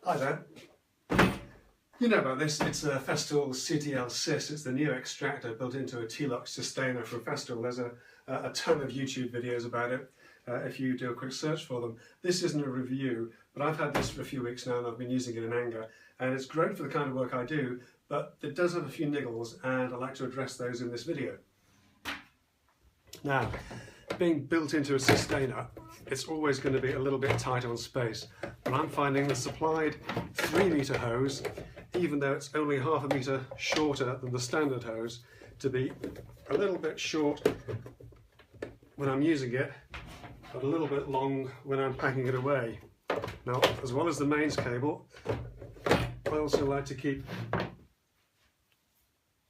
Hi there. You know about this, it's a Festool CTL SYS. It's the new extractor built into a T-lock sustainer from Festool. There's a ton of YouTube videos about it if you do a quick search for them. This isn't a review, but I've had this for a few weeks now and I've been using it in anger. And it's great for the kind of work I do, but it does have a few niggles and I'd like to address those in this video. Now, being built into a sustainer, it's always going to be a little bit tight on space, but I'm finding the supplied 3-metre hose, even though it's only half a metre shorter than the standard hose, to be a little bit short when I'm using it, but a little bit long when I'm packing it away. Now, as well as the mains cable, I also like to keep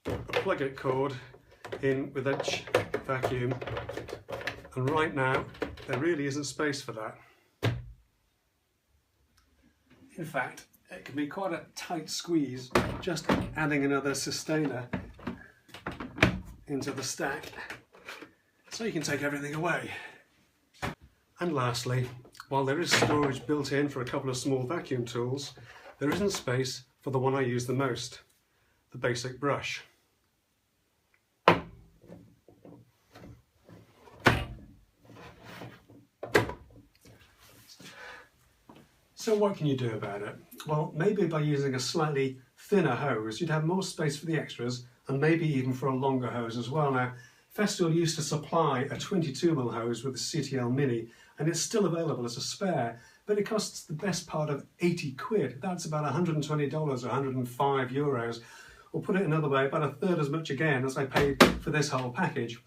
a plug-it cord in with each vacuum, and right now there really isn't space for that. In fact, it can be quite a tight squeeze just adding another sustainer into the stack so you can take everything away. And lastly, while there is storage built in for a couple of small vacuum tools, there isn't space for the one I use the most, the basic brush. So what can you do about it? Well, maybe by using a slightly thinner hose, you'd have more space for the extras and maybe even for a longer hose as well. Now, Festool used to supply a 22mm hose with the CTL Mini, and it's still available as a spare, but it costs the best part of 80 quid. That's about $120 or 105 euros. Or put it another way, about a third as much again as I paid for this whole package.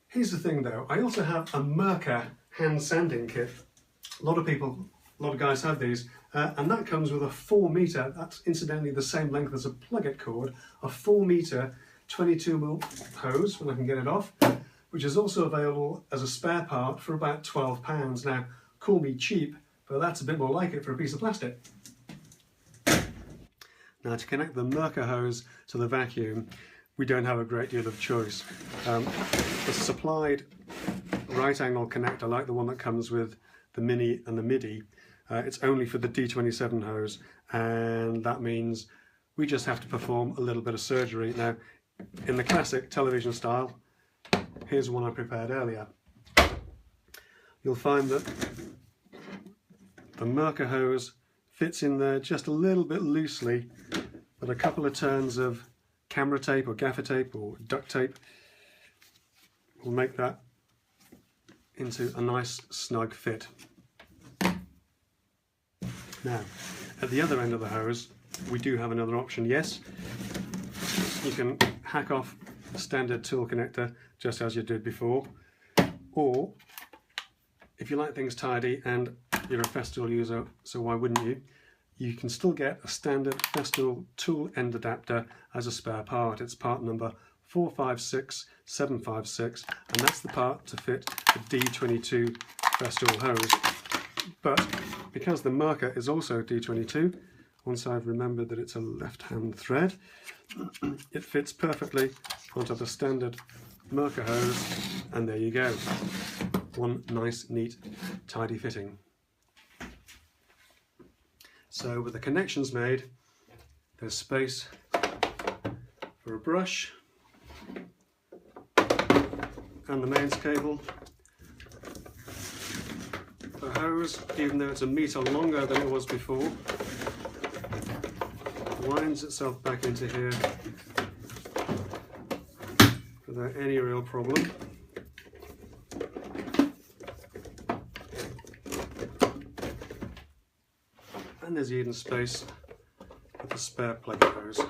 Here's the thing though, I also have a Mirka hand sanding kit. A lot of guys have these, and that comes with a 4-metre, that's incidentally the same length as a plug-it cord, a 4-metre 22mm hose, when I can get it off, which is also available as a spare part for about £12. Now, call me cheap, but that's a bit more like it for a piece of plastic. Now, to connect the Mirka hose to the vacuum, we don't have a great deal of choice. The supplied right angle connector, like the one that comes with the Mini and the MIDI, it's only for the D27 hose, and that means we just have to perform a little bit of surgery. Now, in the classic television style, here's one I prepared earlier. You'll find that the Mirka hose fits in there just a little bit loosely, but a couple of turns of camera tape or gaffer tape or duct tape will make that into a nice snug fit. Now, at the other end of the hose, we do have another option. Yes, you can hack off the standard tool connector just as you did before, or if you like things tidy and you're a Festool user, so why wouldn't you, you can still get a standard Festool tool end adapter as a spare part. It's part number 456756, and that's the part to fit the D22 Festool hose. But because the Mirka is also D22, once I've remembered that it's a left-hand thread, it fits perfectly onto the standard Mirka hose, and there you go. One nice, neat, tidy fitting. So with the connections made, there's space for a brush and the mains cable. The hose, even though it's a metre longer than it was before, winds itself back into here without any real problem. And there's even space for the spare plug hose.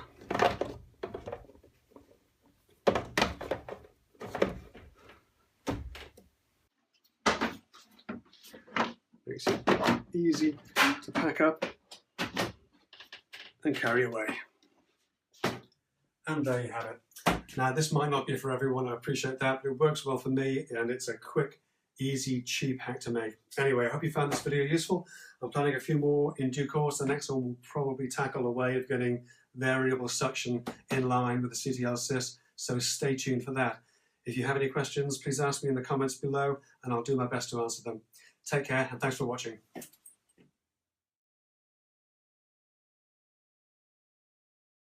Makes it easy to pack up and carry away. And there you have it. Now, this might not be for everyone, I appreciate that, but it works well for me, and it's a quick, easy, cheap hack to make. Anyway, I hope you found this video useful. I'm planning a few more in due course. The next one will probably tackle a way of getting variable suction in line with the CTL SYS, so stay tuned for that. If you have any questions, please ask me in the comments below and I'll do my best to answer them. Take care and thanks for watching.